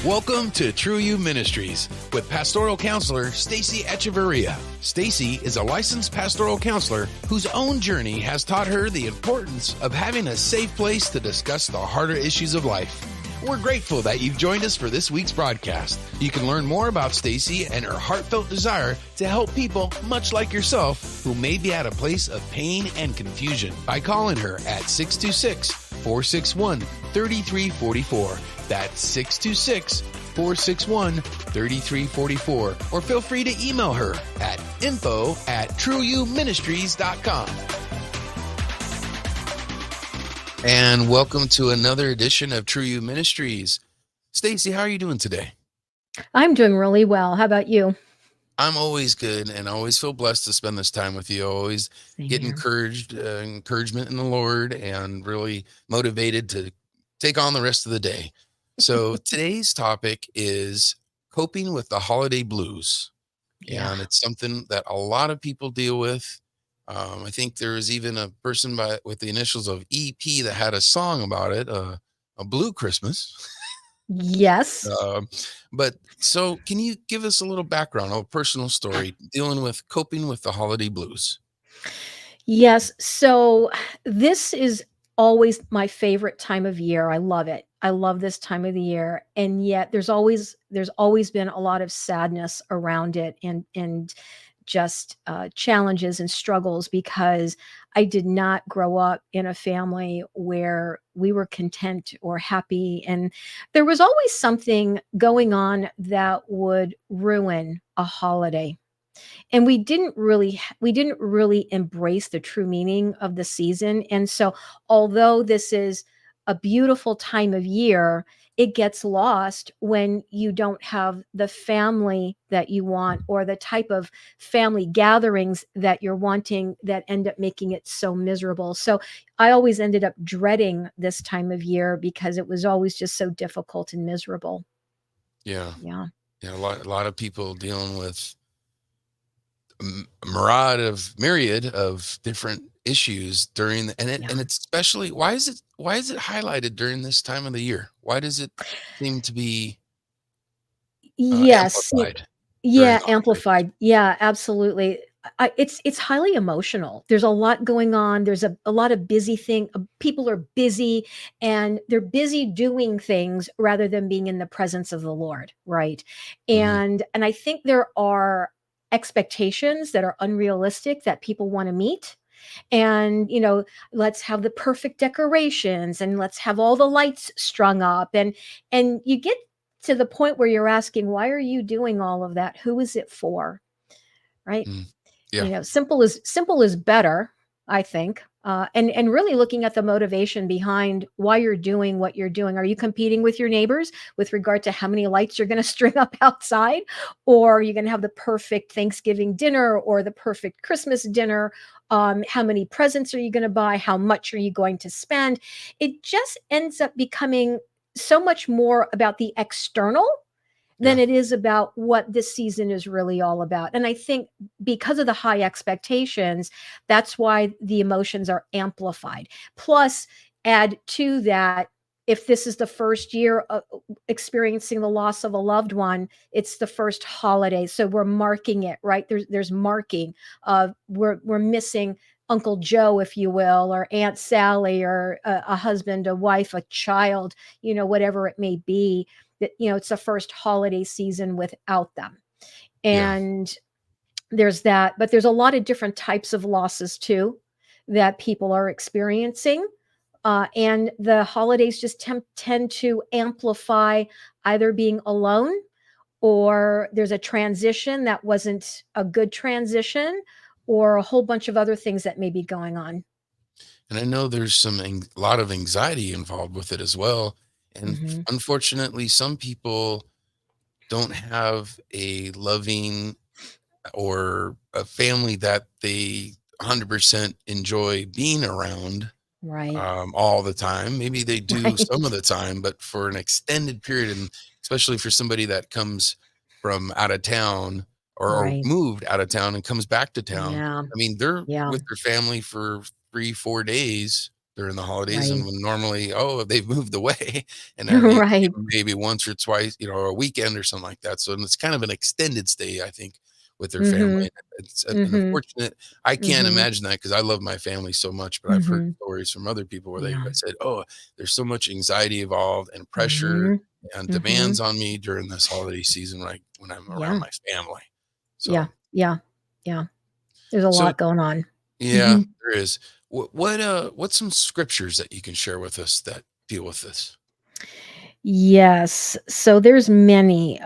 Welcome to True You Ministries with pastoral counselor Stacy Echeverria. Stacy is a licensed pastoral counselor whose own journey has taught her the importance of having a safe place to discuss the harder issues of life. We're grateful that you've joined us for this week's broadcast. You can learn more about Stacy and her heartfelt desire to help people much like yourself who may be at a place of pain and confusion by calling her at 626-461-3344. That's 626-461-3344. Or feel free to email her at info@trueyouministries.com. And welcome to another edition of True You Ministries. Stacy, how are you doing today? I'm doing really well. How about you? I'm always good, and I always feel blessed to spend this time with you. I always get encouragement in the Lord, and really motivated to take on the rest of the day. So today's topic is coping with the holiday blues. Yeah. And it's something that a lot of people deal with. I think there was even a person with the initials of EP that had a song about it, a Blue Christmas. Yes. But so can you give us a little background, a personal story dealing with coping with the holiday blues? Yes. So this is always my favorite time of year. I love it. I love this time of the year. And yet there's always been a lot of sadness around it and just challenges and struggles because I did not grow up in a family where we were content or happy. And there was always something going on that would ruin a holiday. And we didn't really embrace the true meaning of the season. And so although this is a beautiful time of year, it gets lost when you don't have the family that you want or the type of family gatherings that you're wanting that end up making it so miserable. So I always ended up dreading this time of year because it was always just so difficult and miserable. Yeah. Yeah. Yeah. A lot of people dealing with myriad of different issues during Yeah. and it's especially why is it highlighted during this time of the year? Why does it seem to be Yes. amplified during Yeah, the holidays? amplified. Yeah, absolutely. It's highly emotional. There's a lot going on. There's a lot of people are busy and they're busy doing things rather than being in the presence of the Lord, right? Mhm. And I think there are expectations that are unrealistic that people want to meet. And let's have the perfect decorations and let's have all the lights strung up and you get to the point where you're asking, why are you doing all of that? Who is it for? Right? Mm. Yeah. Simple is better, I think. And really looking at the motivation behind why you're doing what you're doing. Are you competing with your neighbors with regard to how many lights you're going to string up outside? Or are you going to have the perfect Thanksgiving dinner or the perfect Christmas dinner? How many presents are you going to buy? How much are you going to spend? It just ends up becoming so much more about the external than Yeah. it is about what this season is really all about. And I think because of the high expectations, that's why the emotions are amplified. Plus, add to that, if this is the first year of experiencing the loss of a loved one, it's the first holiday. So we're marking it, right? There's marking of we're missing Uncle Joe, if you will, or Aunt Sally, or a husband, a wife, a child, whatever it may be, that it's the first holiday season without them. Yeah. And there's that, but there's a lot of different types of losses too that people are experiencing. And the holidays just tend to amplify either being alone, or there's a transition that wasn't a good transition, or a whole bunch of other things that may be going on. And I know there's a lot of anxiety involved with it as well. And Hmm. unfortunately, some people don't have a loving or a family that they 100% enjoy being around Right. all the time. Maybe they do some of Right. the time, but for an extended period, and especially for somebody that comes from out of town or Right. moved out of town and comes back to town. Yeah. I mean, they're Yeah. with their family for 3, 4 days during the holidays, and Right. when normally, oh, they've moved away, and then you see Right. them maybe once or twice, or a weekend or something like that. So it's kind of an extended stay, I think, with their family. Mhm. It's an Mhm. unfortunate. I can't Mhm. imagine that because I love my family so much, but I've heard Mhm. stories from other people where they Yeah. said, "Oh, there's so much anxiety involved and pressure Mhm. and demands Mhm. on me during this holiday season, right when I'm around Yeah. my family." Yeah. So, Yeah. Yeah. There's a so lot going on. yeah, Mhm. there is. What's some scriptures that you can share with us that deal with this? Yes. So there's many.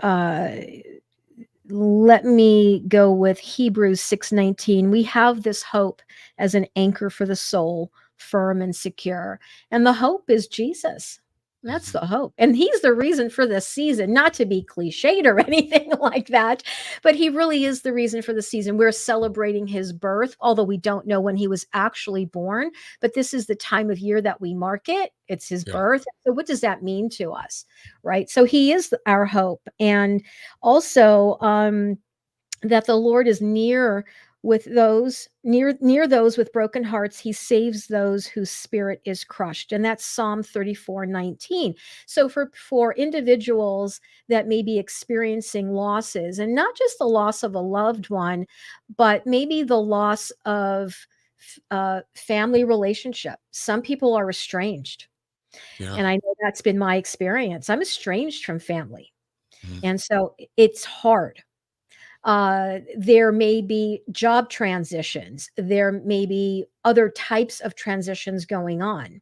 Let me go with Hebrews 6:19. We have this hope as an anchor for the soul, firm and secure. And the hope is Jesus. That's Mhm. the hope. And he's the reason for this season, not to be cliched or anything like that, but he really is the reason for the season. We're celebrating his birth, although we don't know when he was actually born, but this is the time of year that we mark it. It's his Yeah, birth. So what does that mean to us? Right? So he is our hope. And also, that the Lord is near with those near those with broken hearts. He saves those whose spirit is crushed, and that's Psalm 34:19. So for individuals that may be experiencing losses, and not just the loss of a loved one, but maybe the loss of family relationship. Some people are estranged, yeah, and I know that's been my experience. I'm estranged from family, mhm, and so it's hard. There may be job transitions. There may be other types of transitions going on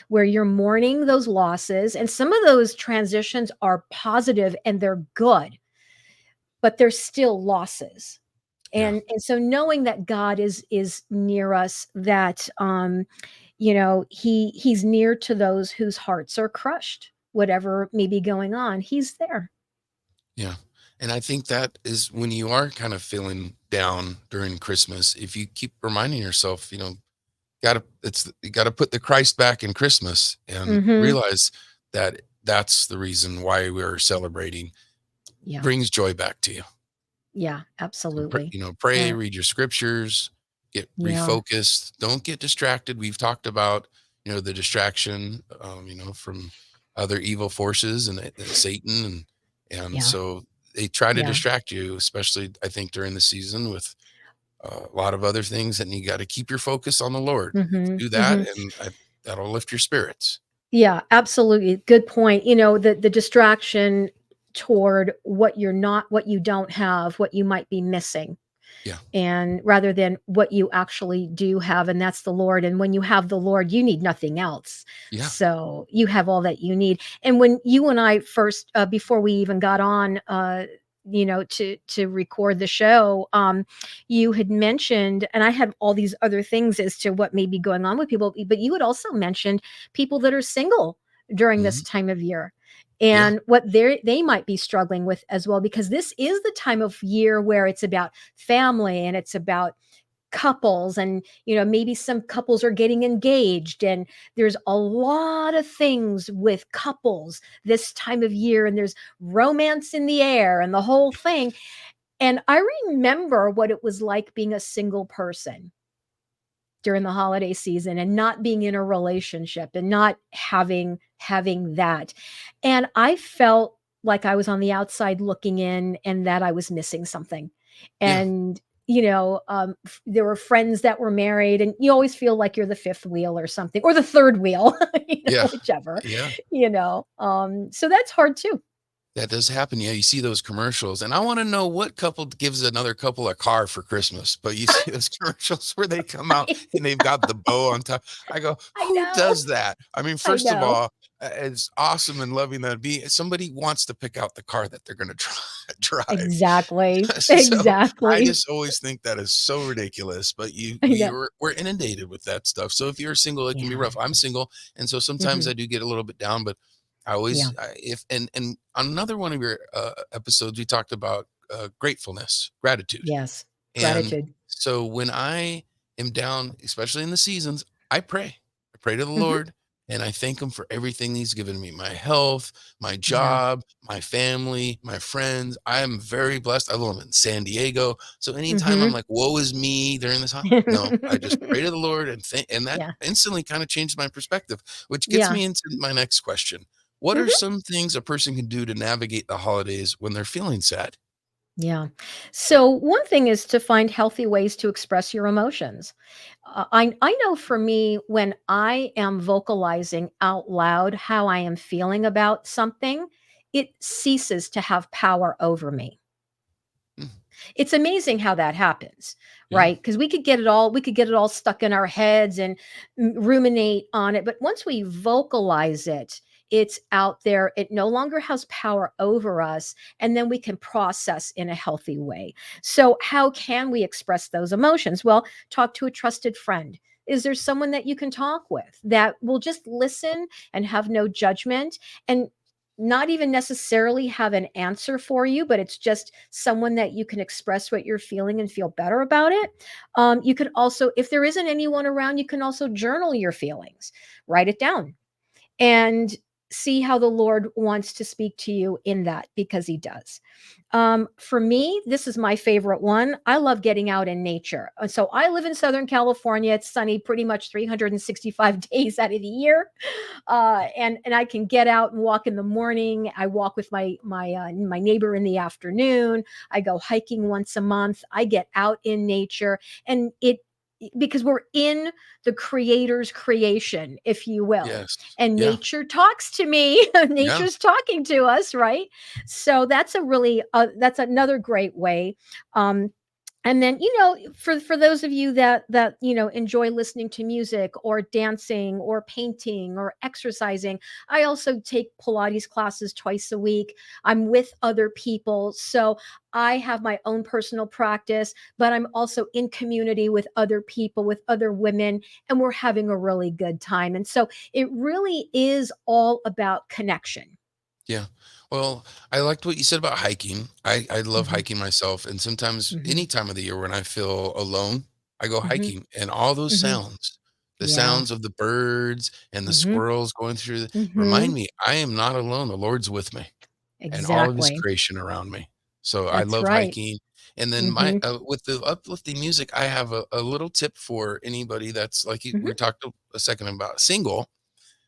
where you're mourning those losses. And some of those transitions are positive and they're good, but they're still losses. yeah, And so knowing that God is near us, that he's near to those whose hearts are crushed, whatever may be going on, he's there. yeah. And I think that is when you are kind of feeling down during Christmas, if you keep reminding yourself, you gotta put the Christ back in Christmas and Hmm. realize that that's the reason why we're celebrating, Yeah. brings joy back to you. Yeah, And absolutely. pray, Uh, read your scriptures, get yeah. refocused. Don't get distracted. We've talked about, the distraction, from other evil forces and Satan, and Yeah. so they try to Yeah. distract you, especially I think during the season with a lot of other things, and you got to keep your focus on the Lord. Mhm, Do that, mhm. and that'll lift your spirits. Yeah, absolutely, good point. The distraction toward what you're not, what you don't have, what you might be missing, Yeah, and rather than what you actually do have, and that's the Lord. And when you have the Lord, you need nothing else. yeah, So you have all that you need. And when you and I first, before we even got on, to record the show, you had mentioned, and I had all these other things as to what may be going on with people, but you had also mentioned people that are single during this mhm, time of year yeah, and what they might be struggling with as well, because this is the time of year where it's about family and it's about couples, and maybe some couples are getting engaged, and there's a lot of things with couples this time of year, and there's romance in the air and the whole thing. And I remember what it was like being a single person during the holiday season and not being in a relationship and not having that. And I felt like I was on the outside looking in and that I was missing something. yeah, And there were friends that were married, and you always feel like you're the fifth wheel or something, or the third wheel, yeah, whichever. yeah. So that's hard too. That does happen. Yeah, you see those commercials, and I want to know what couple gives another couple a car for Christmas. But you see those commercials where they come out and they've got the bow on top. I go, I who know. does that? I mean, I first of know. all, it's awesome and loving that be somebody wants to pick out the car that they're going to drive. Exactly. So I Exactly. just always think that is so ridiculous. But I know. we're inundated with that stuff. So if you're single, it can be Yeah. rough. I'm single, and so sometimes Hmm. I do get a little bit down, but Yeah. if and on another one of your episodes, we talked about gratefulness, gratitude, Yes. and Gratitude. so when I am down, especially in the seasons, I pray to the Mhm. Lord, and I thank him for everything he's given me, my health, my Yeah. job, my family, my friends. I am very blessed. I live in San Diego. So anytime I'm Mhm. like, woe is me during this time, no, I just pray to the Lord and that Yeah. instantly kind of changed my perspective, which gets Yeah. me into my next question. What are Mhm. some things a person can do to navigate the holidays when they're feeling sad? Yeah. So one thing is to find healthy ways to express your emotions. I know for me, when I am vocalizing out loud how I am feeling about something, it ceases to have power over me. Mm, It's amazing how that happens, yeah. right? Because we could get it all stuck in our heads and ruminate on it, but once we vocalize it, it's out there. It no longer has power over us, and then we can process in a healthy way. So, how can we express those emotions? Well, talk to a trusted friend. Is there someone that you can talk with that will just listen and have no judgment and not even necessarily have an answer for you, but it's just someone that you can express what you're feeling and feel better about it. You could also, if there isn't anyone around, you can also journal your feelings, write it down, and see how the Lord wants to speak to you in that, because He does. For me, this is my favorite one. I love getting out in nature. So I live in Southern California. It's sunny pretty much 365 days out of the year, and I can get out and walk in the morning. I walk with my neighbor in the afternoon. I go hiking once a month. I get out in nature, and it because we're in the creator's creation, if you will, Yes. and Yeah. nature talks to me. Yeah. Nature's talking to us, right? So that's another great way. Um, and then, for those of you that enjoy listening to music or dancing or painting or exercising, I also take Pilates classes twice a week. I'm with other people, so I have my own personal practice, but I'm also in community with other people, with other women, and we're having a really good time. And so it really is all about connection. Yeah. Well, I liked what you said about hiking. I love Mhm, hiking myself. And sometimes mhm, any time of the year when I feel alone, I go mhm, hiking and all those mhm. sounds, the Yeah. sounds of the birds and the Mhm, squirrels going through, remind mhm. me I am not alone. The Lord's with me and all of his Exactly. creation around me. So I That's love right. hiking. And then Mhm, with the uplifting music, I have a little tip for anybody that's like we mhm. talked a second about single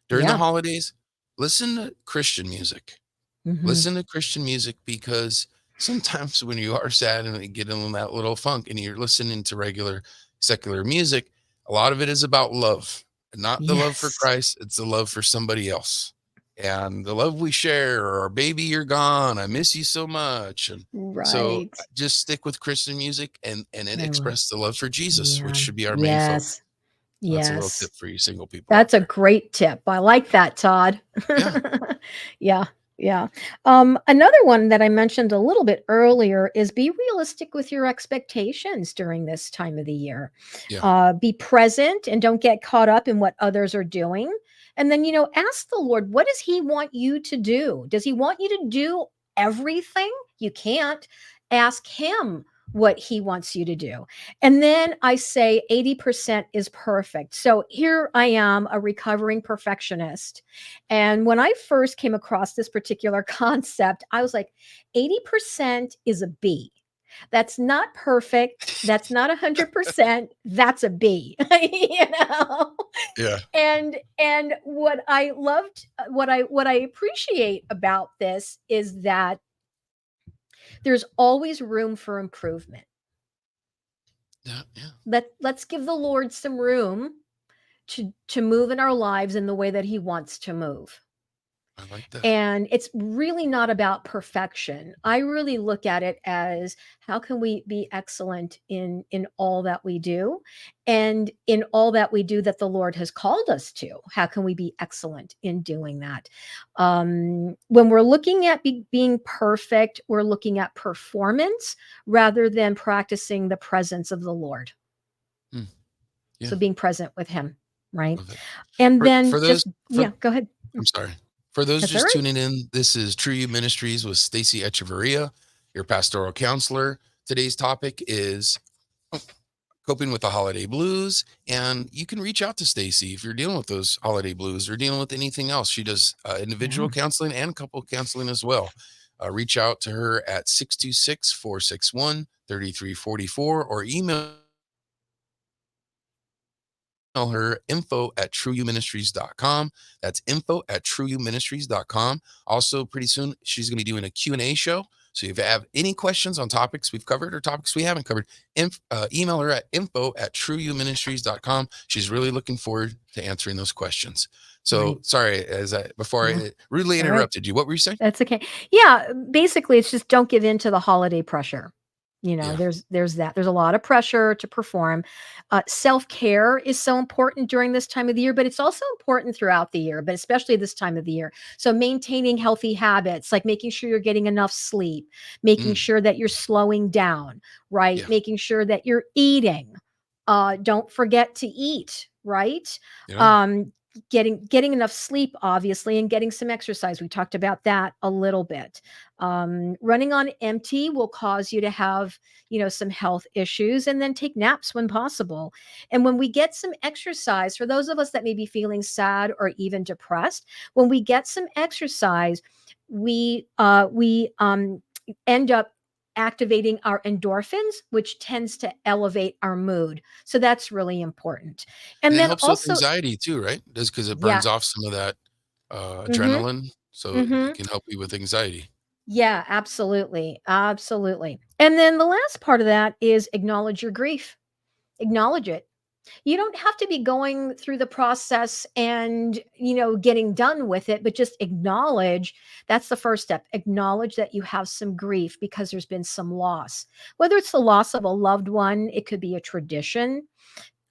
during the Yeah. holidays. Listen to Christian music. Mhm. Listen to Christian music because sometimes when you are sad and you get in that little funk and you're listening to regular secular music, a lot of it is about love, and not the love for Yes. Christ. It's the love for somebody else. And the love we share, or baby, you're gone. I miss you so much. And so Right. just stick with Christian music and it I will. express the love for Jesus, which Yeah. should be our main focus. Yes. So that's a little Yes. tip for you single people out That's a there. great tip. I like that, Todd. Yeah. Yeah, yeah. Another one that I mentioned a little bit earlier is be realistic with your expectations during this time of the year. Yeah. Be present and don't get caught up in what others are doing. And then, ask the Lord, what does He want you to do? Does He want you to do everything? You can't. Ask Him what He wants you to do. And then I say 80% is perfect. So here I am, a recovering perfectionist. And when I first came across this particular concept, I was like, 80% is a B. That's not perfect. That's not 100%. That's a B. you know? Yeah. And what I loved, what I appreciate about this is that there's always room for improvement. Yeah. Yeah. Let's give the Lord some room to move in our lives in the way that He wants to move. I like that. And it's really not about perfection. I really look at it as, how can we be excellent in all that we do, and in all that we do that the Lord has called us to? How can we be excellent in doing that? When we're looking at being perfect, we're looking at performance rather than practicing the presence of the Lord. Mm, So yeah. being present with Him, right? Love it. And For then those just, for yeah, go ahead. I'm sorry. For those That's all just right. tuning in, this is True You Ministries with Stacy Echeverria, your pastoral counselor. Today's topic is coping with the holiday blues. And you can reach out to Stacy if you're dealing with those holiday blues or dealing with anything else. She does individual Yeah. counseling and couple counseling as well. Reach out to her at 626-461-3344 or email her info@trueyouministries.com. That's info@trueyouministries.com. Also, pretty soon, she's going to be doing a Q&A show. So if you have any questions on topics we've covered or topics we haven't covered, email her at info@trueyouministries.com. She's really looking forward to answering those questions. So Right. sorry, before Yeah. I rudely All right. interrupted you, what were you saying? That's okay. Yeah, basically, it's just don't give in to the holiday pressure. Yeah. There's that. There's a lot of pressure to perform. Self-care is so important during this time of the year, but it's also important throughout the year, but especially this time of the year. So maintaining healthy habits, like making sure you're getting enough sleep, making Mm, sure that you're slowing down, right? yeah. Making sure that you're eating. Don't forget to eat, right? Yeah. Um, getting enough sleep, obviously, and getting some exercise. We talked about that a little bit. Running on empty will cause you to have, some health issues, and then take naps when possible. And when we get some exercise, for those of us that may be feeling sad or even depressed, when we get some exercise, we end up activating our endorphins, which tends to elevate our mood. So that's really important. And And it then helps with also, anxiety too, right? Just because it yeah. burns off some of that Mhm. adrenaline. So it Mhm. can help you with anxiety. Yeah, absolutely. Absolutely. And then the last part of that is acknowledge your grief. Acknowledge it. You don't have to be going through the process and, getting done with it, but just acknowledge. That's the first step. Acknowledge that you have some grief because there's been some loss. Whether it's the loss of a loved one, it could be a tradition,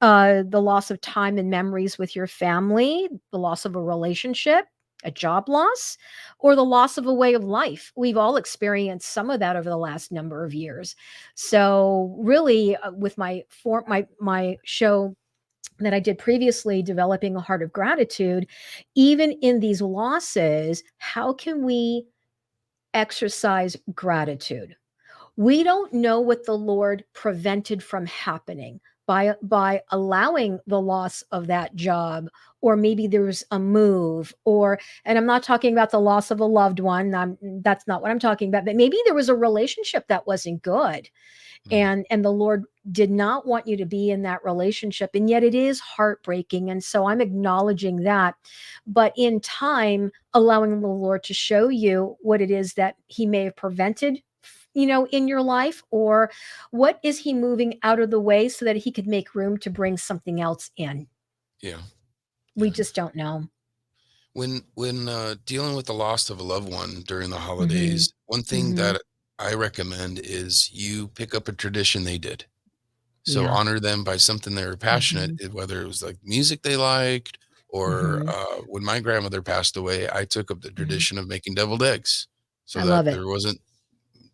the loss of time and memories with your family, the loss of a relationship, a job loss, or the loss of a way of life. We've all experienced some of that over the last number of years. So, really, with my show that I did previously, developing a heart of gratitude, even in these losses, how can we exercise gratitude? We don't know what the Lord prevented from happening by allowing the loss of that job, or maybe there was a move, or, and I'm not talking about the loss of a loved one. That's not what I'm talking about, but maybe there was a relationship that wasn't good, Mm, and the Lord did not want you to be in that relationship, and yet it is heartbreaking. And so I'm acknowledging that, but in time, allowing the Lord to show you what it is that he may have prevented, in your life, or what is he moving out of the way so that he could make room to bring something else in. yeah. We Yeah. just don't know. When dealing with the loss of a loved one during the Mhm. holidays, one thing Mhm. that I recommend is you pick up a tradition they did. So Yeah. honor them by something they were passionate, Mhm. whether it was like music they liked, or Mhm. when my grandmother passed away, I took up the Mhm. tradition of making deviled eggs I so that love it. there wasn't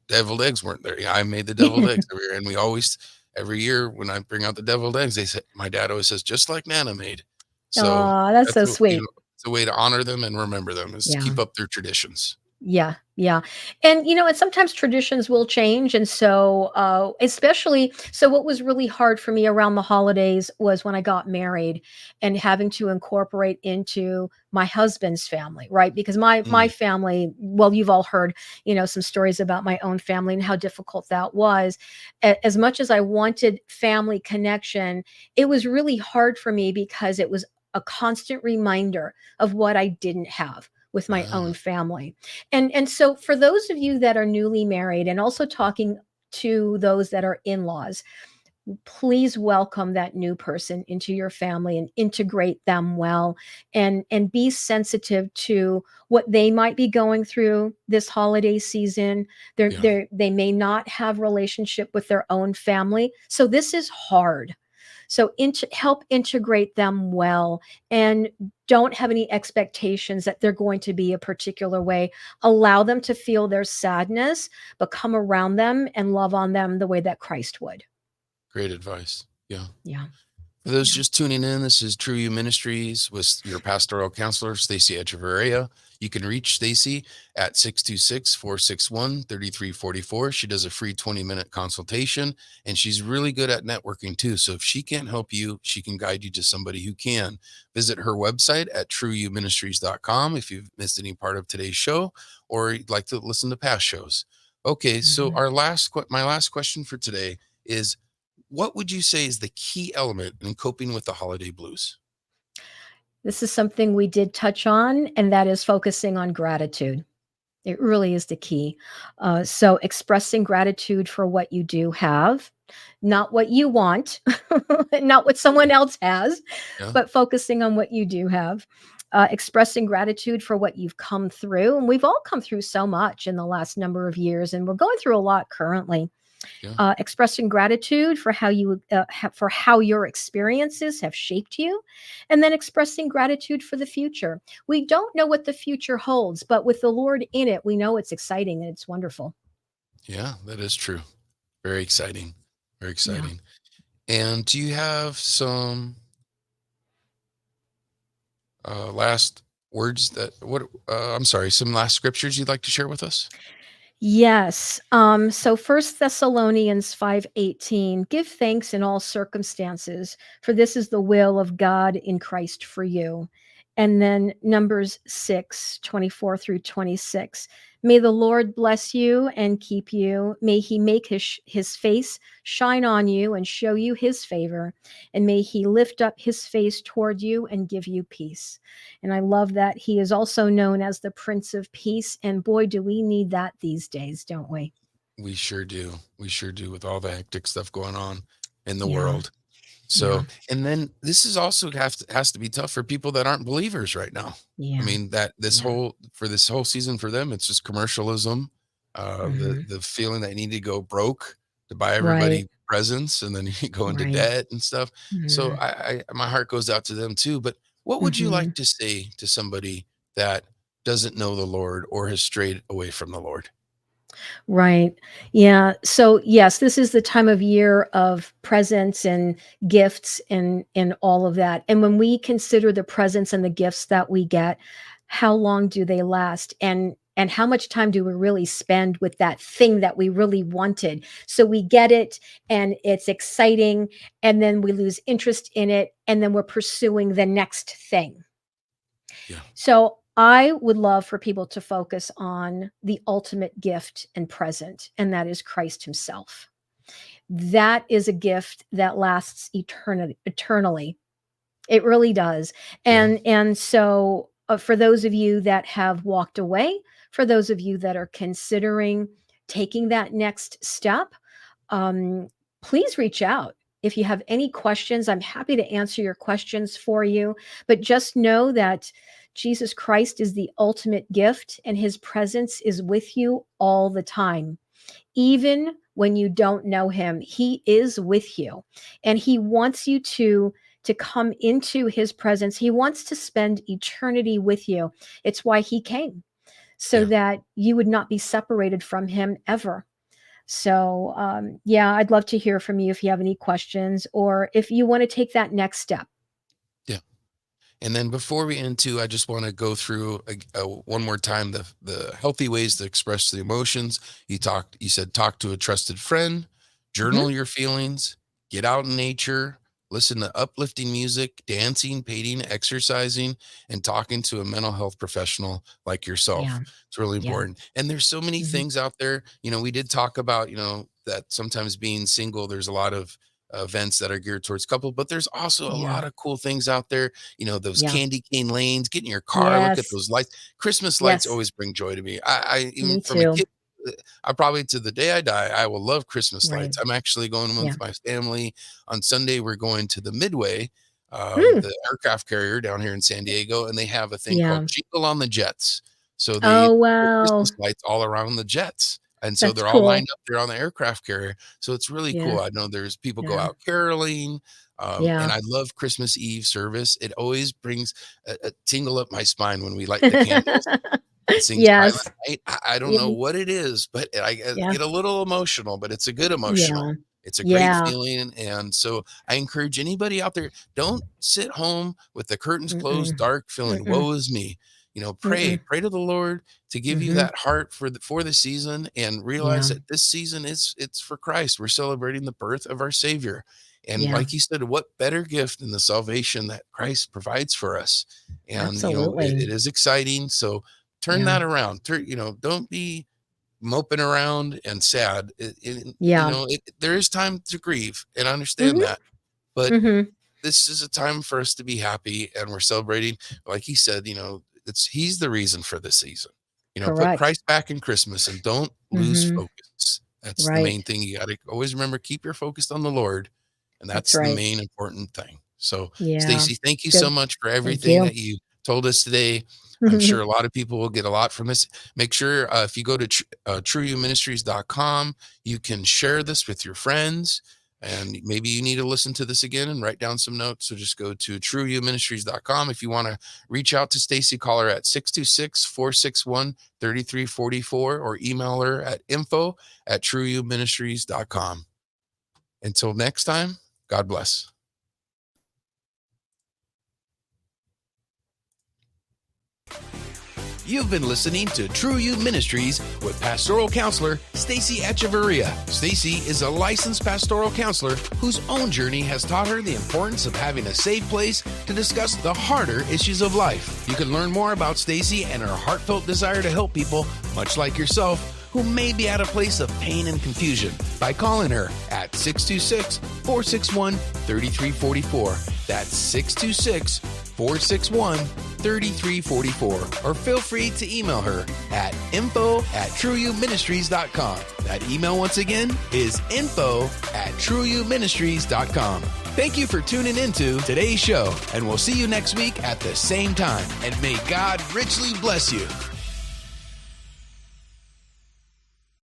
deviled eggs weren't there. Yeah, I made the deviled eggs every year, and we always every year when I bring out the deviled eggs, they say my dad always says just like Nana made. So Oh, that's that's so sweet. it's a way to honor them and remember them is Yeah. keep up their traditions. Yeah, yeah. And sometimes traditions will change. And so, especially, so what was really hard for me around the holidays was when I got married and having to incorporate into my husband's family, right? Because my Mm, family, well, you've all heard, some stories about my own family and how difficult that was. As much as I wanted family connection, it was really hard for me because it was a constant reminder of what I didn't have with my own ah, family. And so for those of you that are newly married, and also talking to those that are in-laws, please welcome that new person into your family and integrate them well, and be sensitive to what they might be going through this holiday season. yeah, They may not have relationship with their own family. So this is hard. So help integrate them well, and don't have any expectations that they're going to be a particular way. Allow them to feel their sadness, but come around them and love on them the way that Christ would. great advice. Yeah. Yeah. For those Yeah. just tuning in, this is True You Ministries with your pastoral counselor, Stacy Echeverria. You can reach Stacy at 626-461-3344. She does a free 20-minute consultation, and she's really good at networking too. So if she can't help you, she can guide you to somebody who can. Visit her website at trueyouministries.com if you've missed any part of today's show or you'd like to listen to past shows. Okay, so Mhm. my last question for today is, what would you say is the key element in coping with the holiday blues? This is something we did touch on, and that is focusing on gratitude. It really is the key. So expressing gratitude for what you do have, not what you want, not what someone else has, Yeah, but focusing on what you do have. Expressing gratitude for what you've come through. And we've all come through so much in the last number of years, and we're going through a lot currently. yeah, Expressing gratitude for for how your experiences have shaped you, and then expressing gratitude for the future. We don't know what the future holds, but with the Lord in it, we know it's exciting and it's wonderful. yeah, that is true. Very exciting. Very Yeah. exciting. And do you have some last words I'm sorry, some last scriptures you'd like to share with us? Yes. So First Thessalonians 5:18, give thanks in all circumstances, for this is the will of God in Christ for you. And then Numbers 6:24 through 26. May the Lord bless you and keep you. May he make his face shine on you and show you his favor. And may he lift up his face toward you and give you peace. And I love that he is also known as the Prince of Peace. And boy, do we need that these days, don't we? We sure do. We sure do, with all the hectic stuff going on in the Yeah. world. Yeah. So, and then this is also has to be tough for people that aren't believers right now. I Yeah. mean, that Yeah. this whole season for them, it's just commercialism, Hmm. the feeling that you need to go broke to buy Right. everybody presents, and then you go into Right. debt and stuff. So Mhm. my heart goes out to them too. But what would you Mhm. like to say to somebody that doesn't know the Lord or has strayed away from the Lord? Right. Yeah. So yes, this is the time of year of presents and gifts and all of that. And when we consider the presents and the gifts that we get, how long do they last? And how much time do we really spend with that thing that we really wanted? So we get it and it's exciting, and then we lose interest in it, and then we're pursuing the next thing. Yeah, So I would love for people to focus on the ultimate gift and present, and that is Christ Himself. That is a gift that lasts eternally. It really does. yeah, And so for those of you that have walked away, for those of you that are considering taking that next step, um, please reach out. If you have any questions, I'm happy to answer your questions for you. But just know that Jesus Christ is the ultimate gift, and his presence is with you all the time. Even when you don't know him, he is with you, and he wants you to come into his presence. He wants to spend eternity with you. It's why he came, so yeah. that you would not be separated from him ever. So, yeah, I'd love to hear from you if you have any questions or if you want to take that next step. Yeah. And then before we end too, I just want to go through one more time the healthy ways to express the emotions. You said talk to a trusted friend, Mhm. journal your feelings, get out in nature, listen to uplifting music, dancing, painting, exercising, and talking to a mental health professional like yourself. Yeah. It's really Yeah. important. And there's so many Mhm. things out there. We did talk about, that sometimes being single, there's a lot of events that are geared towards couple, but there's also a Yeah. lot of cool things out there, those Yeah. candy cane lanes, get in your car, look at Yes. those lights. Christmas lights Yes. always bring joy to me. I even Me from a too. kid, I probably to the day I die, I will love Christmas Right. lights. I'm actually going Yeah. with my family on Sunday. We're going to the Midway, Mm. the aircraft carrier down here in San Diego, and they have a thing called Yeah. Jingle on the Jets. So they Oh, put wow. Christmas lights all around the jets. And so That's they're all cool. lined up there on the aircraft carrier. So it's really cool. Yeah. I know there's people go Yeah. out caroling, and Yeah. I love Christmas Eve service. It always brings a tingle up my spine when we light the candles and sing Silent Yes. Night. I don't know Yeah. what it is, but I Yeah. get a little emotional, but it's a good emotional. Yeah. It's a great Yeah. feeling. And so I encourage anybody out there, don't sit home with the curtains closed, Mm-mm. dark, feeling, Mm-mm. woe is me. Mm-mm. Pray to the Lord to give you Mhm. that heart for the season, and realize Yeah. that this season it's for Christ. We're celebrating the birth of our Savior. And Yeah. like he said, what better gift than the salvation that Christ provides for us? And, it Absolutely. is exciting. So turn Yeah. that around. Don't be moping around and sad. Yeah. There is time to grieve, and I understand Mhm. that. But Mhm. this is a time for us to be happy, and we're celebrating. Like he said, he's the reason for the season. Put Correct. Christ back in Christmas and don't lose Mhm. focus. That's the main Right. thing. You got to always remember, keep your focus on the Lord. And That's that's the right. main important thing. So, Yeah. Stacy, thank you so Good. much for Thank everything you. that you told us today. I'm sure a lot of people will get a lot from this. Make sure if you go to trueyouministries.com, you can share this with your friends. And maybe you need to listen to this again and write down some notes. So just go to trueyouministries.com. If you want to reach out to Stacy, call her at 626-461-3344 or email her at info@trueyouministries.com. Until next time, God bless. You've been listening to True You Ministries with pastoral counselor Stacy Echeverria. Stacy is a licensed pastoral counselor whose own journey has taught her the importance of having a safe place to discuss the harder issues of life. You can learn more about Stacy and her heartfelt desire to help people, much like yourself, who may be at a place of pain and confusion by calling her at 626-461-3344. That's 626-461-3344. Or feel free to email her at info@trueyouministries.com. That email once again is info@trueyouministries.com. Thank you for tuning into today's show, and we'll see you next week at the same time. And may God richly bless you.